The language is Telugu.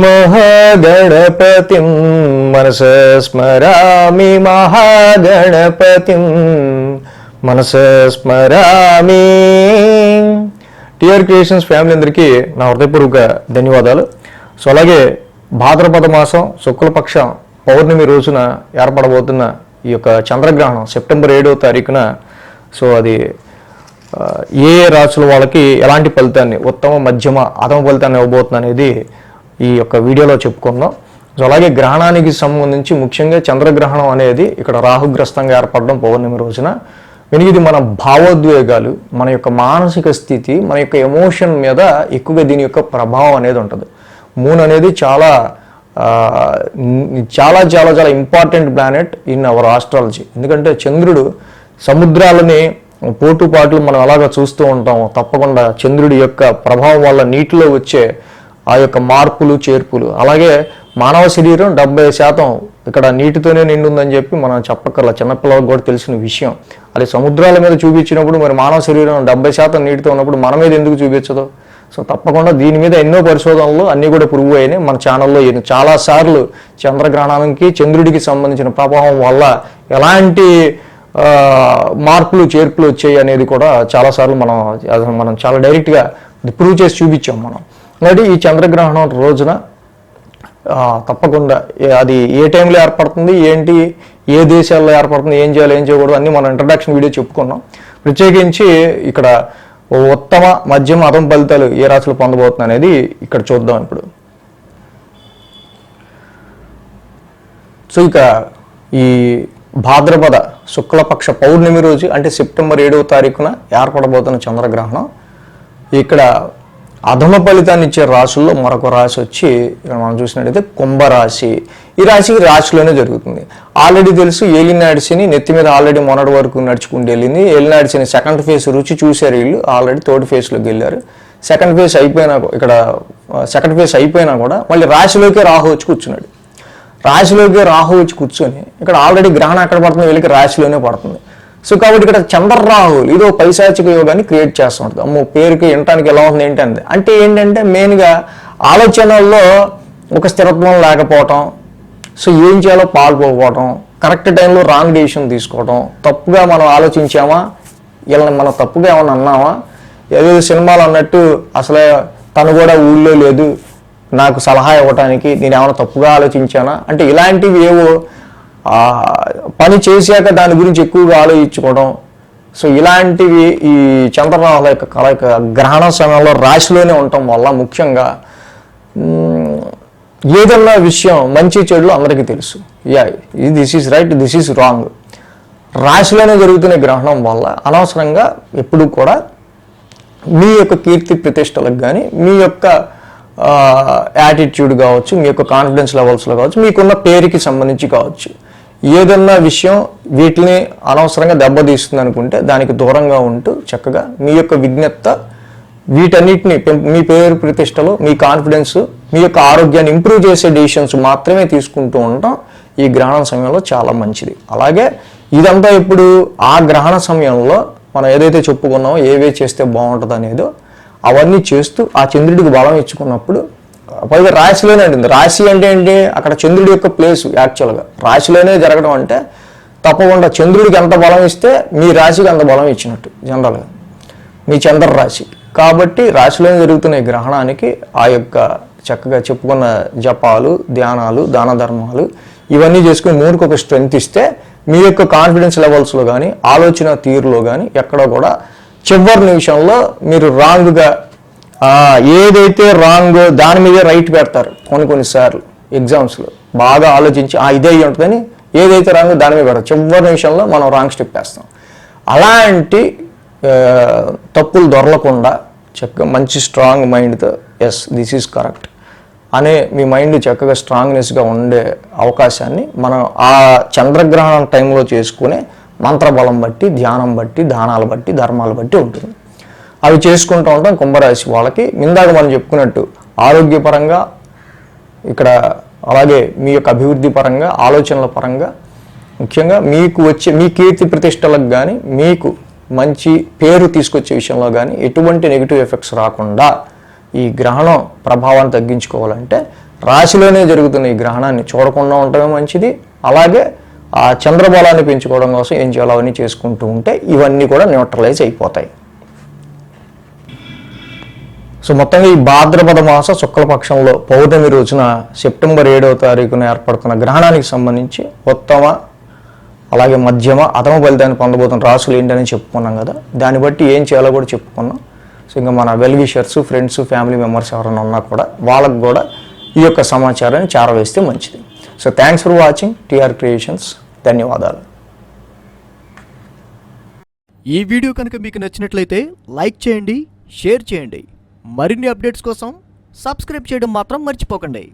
మహాగణపతిం మనసా స్మరామి మహాగణపతిం మనసా స్మరామి. టిఆర్ క్రియేషన్స్ ఫ్యామిలీ అందరికీ నా హృదయపూర్వక ధన్యవాదాలు. సో అలాగే భాద్రపద మాసం శుక్లపక్షం పౌర్ణమి రోజున ఏర్పడబోతున్న ఈ యొక్క చంద్రగ్రహణం సెప్టెంబర్ 7వ తారీఖున సో అది ఏ రాశుల వాళ్ళకి ఎలాంటి ఫలితాన్ని ఉత్తమ మధ్యమ అధమ ఫలితాన్ని ఇవ్వబోతుంది అనేది ఈ యొక్క వీడియోలో చెప్పుకుందాం. సో అలాగే గ్రహణానికి సంబంధించి ముఖ్యంగా చంద్రగ్రహణం అనేది ఇక్కడ రాహుగ్రస్తంగా ఏర్పడడం పౌర్ణమి రోజున ఇది మన భావోద్వేగాలు, మన యొక్క మానసిక స్థితి, మన యొక్క ఎమోషన్ మీద ఎక్కువగా దీని యొక్క ప్రభావం అనేది ఉంటుంది. మూన్ అనేది చాలా చాలా చాలా చాలా important planet in our astrology. ఎందుకంటే చంద్రుడు సముద్రాలని పోటుపాట్లు మనం అలాగా చూస్తూ ఉంటాము. తప్పకుండా చంద్రుడి యొక్క ప్రభావం వల్ల నీటిలో వచ్చే ఆ యొక్క మార్పులు చేర్పులు, అలాగే మానవ శరీరం 70% ఇక్కడ నీటితోనే నిండి ఉందని చెప్పి మనం చెప్పక్కర్లా, చిన్నపిల్లలకు కూడా తెలిసిన విషయం. అది సముద్రాల మీద చూపించినప్పుడు మరి మానవ శరీరం 70% నీటితో ఉన్నప్పుడు మన మీద ఎందుకు చూపించదు? సో తప్పకుండా దీని మీద ఎన్నో పరిశోధనలు అన్నీ కూడా ప్రూవ్ అయినాయి. మన ఛానల్లో చాలాసార్లు చంద్రగ్రహణానికి చంద్రుడికి సంబంధించిన ప్రభావం వల్ల ఎలాంటి మార్పులు చేర్పులు వచ్చాయి అనేది కూడా చాలాసార్లు మనం చాలా డైరెక్ట్గా ప్రూవ్ చేసి చూపించాం మనం. కాబట్టి ఈ చంద్రగ్రహణం రోజున తప్పకుండా అది ఏ టైంలో ఏర్పడుతుంది, ఏంటి, ఏ దేశాల్లో ఏర్పడుతుంది, ఏం చేయాలి, ఏం చేయకూడదు అన్నీ మనం ఇంట్రడక్షన్ వీడియో చెప్పుకున్నాం. ప్రత్యేకించి ఇక్కడ ఉత్తమ మధ్యమ అధమ ఫలితాలు ఏ రాశులు పొందబోతుంది అనేది ఇక్కడ చూద్దాం ఇప్పుడు. సో ఇక ఈ భాద్రపద శుక్లపక్ష పౌర్ణమి రోజు అంటే సెప్టెంబర్ 7వ తారీఖున ఏర్పడబోతున్న చంద్రగ్రహణం ఇక్కడ అధమ ఫలితాన్ని ఇచ్చే రాశుల్లో మరొక రాశి వచ్చి ఇక్కడ మనం చూసినట్టయితే కుంభరాశి. ఈ రాశికి రాశిలోనే జరుగుతుంది. ఆల్రెడీ తెలుసు ఏలినాడిసిని నెత్తి మీద ఆల్రెడీ మొన్నటి వరకు నడుచుకుంటూ వెళ్ళింది. ఏలినాడిసిని సెకండ్ ఫేజ్ రుచి చూశారు వీళ్ళు, ఆల్రెడీ థర్డ్ ఫేజ్లోకి వెళ్ళారు. సెకండ్ ఫేజ్ అయిపోయినా కూడా మళ్ళీ రాశిలోకే రాహు వచ్చి కూర్చున్నాడు. రాశిలోకి రాహు వచ్చి కూర్చొని ఇక్కడ ఆల్రెడీ గ్రహణం ఎక్కడ పడుతుంది, వీళ్ళకి రాశిలోనే పడుతుంది. సో కాబట్టి ఇక్కడ చంద్రరాహులు ఇదో పైశాచిక యోగాన్ని క్రియేట్ చేస్తూ ఉంటుంది. అమ్మో పేరుకి వినటానికి ఎలా ఉంది అంటే ఏంటంటే మెయిన్గా ఆలోచనల్లో ఒక స్థిరత్వం లేకపోవటం, సో ఏం చేయాలో పాల్పోకపోవటం, కరెక్ట్ టైంలో రాంగ్ డెసిషన్ తీసుకోవటం, తప్పుగా మనం ఆలోచించామా, ఇలా మనం తప్పుగా ఏమన్నా అన్నామా, ఏదో సినిమాలు అన్నట్టు అసలే తను కూడా ఊళ్ళో లేదు నాకు సలహా ఇవ్వటానికి, నేను ఏమైనా తప్పుగా ఆలోచించానా అంటే ఇలాంటివి ఏవో పని చేశాక దాని గురించి ఎక్కువగా ఆలోచించుకోవడం. సో ఇలాంటివి ఈ చంద్రరాహుల యొక్క కలయిక గ్రహణ సమయంలో రాశిలోనే ఉండటం వల్ల ముఖ్యంగా ఏదన్నా విషయం మంచి చెడులు అందరికీ తెలుసు. This is right, this is wrong. రాశిలోనే జరుగుతున్న గ్రహణం వల్ల అనవసరంగా ఎప్పుడు కూడా మీ యొక్క కీర్తి ప్రతిష్టలకు కానీ, మీ యొక్క యాటిట్యూడ్ కావచ్చు, మీ యొక్క కాన్ఫిడెన్స్ లెవెల్స్లో కావచ్చు, మీకున్న పేరుకి సంబంధించి కావచ్చు, ఏదన్నా విషయం వీటిని అనవసరంగా దెబ్బతీస్తుంది అనుకుంటే దానికి దూరంగా ఉంటూ చక్కగా మీ యొక్క విజ్ఞత వీటన్నిటిని మీ పేరు ప్రతిష్టలు, మీ కాన్ఫిడెన్స్, మీ యొక్క ఆరోగ్యాన్ని ఇంప్రూవ్ చేసే డెసిషన్స్ మాత్రమే తీసుకుంటూ ఉండటం ఈ గ్రహణ సమయంలో చాలా మంచిది. అలాగే ఇదంతా ఇప్పుడు ఆ గ్రహణ సమయంలో మనం ఏదైతే చెప్పుకున్నామో ఏవే చేస్తే బాగుంటుంది అనేదో అవన్నీ చేస్తూ ఆ చంద్రుడికి బలం ఇచ్చుకున్నప్పుడు పైగా రాశిలోనే ఉంటుంది. రాశి అంటే ఏంటి, అక్కడ చంద్రుడి యొక్క ప్లేసు. యాక్చువల్గా రాశిలోనే జరగడం అంటే తప్పకుండా చంద్రుడికి ఎంత బలం ఇస్తే మీ రాశికి అంత బలం ఇచ్చినట్టు జనరల్గా మీ చంద్ర రాశి. కాబట్టి రాశిలోనే జరుగుతున్న ఈ గ్రహణానికి ఆ యొక్క చక్కగా చెప్పుకున్న జపాలు, ధ్యానాలు, దాన ధర్మాలు ఇవన్నీ చేసుకుని మూడుకు ఒక స్ట్రెంగ్త్ ఇస్తే మీ యొక్క కాన్ఫిడెన్స్ లెవెల్స్లో కానీ, ఆలోచన తీరులో కానీ ఎక్కడో కూడా చివరి నిమిషంలో మీరు రాంగ్గా ఏదైతే రాంగ్ దాని మీదే రైట్ పెడతారు. కొన్నిసార్లు ఎగ్జామ్స్లో బాగా ఆలోచించి ఇదే ఉంటుందని ఏదైతే రాంగ్ దాని మీద పెడతారు. చివరి నిమిషంలో మనం రాంగ్ స్టెప్ వేస్తాం. అలాంటి తప్పులు దొరలకుండా చక్కగా మంచి స్ట్రాంగ్ మైండ్తో దిస్ ఈజ్ కరెక్ట్ అనే మీ మైండ్ చక్కగా స్ట్రాంగ్నెస్గా ఉండే అవకాశాన్ని మనం ఆ చంద్రగ్రహణం టైంలో చేసుకునే మంత్రబలం బట్టి, ధ్యానం బట్టి, దానాలు బట్టి, ధర్మాలు బట్టి ఉంటుంది. అవి చేసుకుంటూ ఉంటాం కుంభరాశి వాళ్ళకి. ఇందాక మనం చెప్పుకున్నట్టు ఆరోగ్యపరంగా ఇక్కడ, అలాగే మీ యొక్క అభివృద్ధి పరంగా, ఆలోచనల పరంగా, ముఖ్యంగా మీకు వచ్చే మీ కీర్తి ప్రతిష్టలకు కానీ, మీకు మంచి పేరు తీసుకొచ్చే విషయంలో కానీ ఎటువంటి నెగిటివ్ ఎఫెక్ట్స్ రాకుండా ఈ గ్రహణం ప్రభావాన్ని తగ్గించుకోవాలంటే రాశిలోనే జరుగుతున్న ఈ గ్రహణాన్ని చూడకుండా ఉండటమే మంచిది. అలాగే ఆ చంద్రబలాన్ని పెంచుకోవడం కోసం ఏం చేయాలో అవన్నీ చేసుకుంటూ ఉంటే ఇవన్నీ కూడా న్యూట్రలైజ్ అయిపోతాయి. సో మొత్తంగా ఈ భాద్రపద మాస శుక్లపక్షంలో పౌర్ణమి రోజున సెప్టెంబర్ 7వ తారీఖున ఏర్పడుతున్న గ్రహణానికి సంబంధించి ఉత్తమ అలాగే మధ్యమ అధమ ఫలితాన్ని పొందబోతున్న రాసులు ఏంటని చెప్పుకున్నాం కదా. దాన్ని బట్టి ఏం చేయాలో కూడా చెప్పుకున్నాం. సో ఇంకా మన well wishers, friends, family members ఎవరైనా ఉన్నా కూడా వాళ్ళకు కూడా ఈ యొక్క సమాచారాన్ని చేరవేస్తే మంచిది. So thanks for watching TR creations. ధన్యవాదాలు. ఈ వీడియో కనుక మీకు నచ్చినట్లయితే లైక్ చేయండి, షేర్ చేయండి. మరిన్ని అప్డేట్స్ కోసం సబ్స్క్రైబ్ చేయడం మాత్రం మర్చిపోకండి.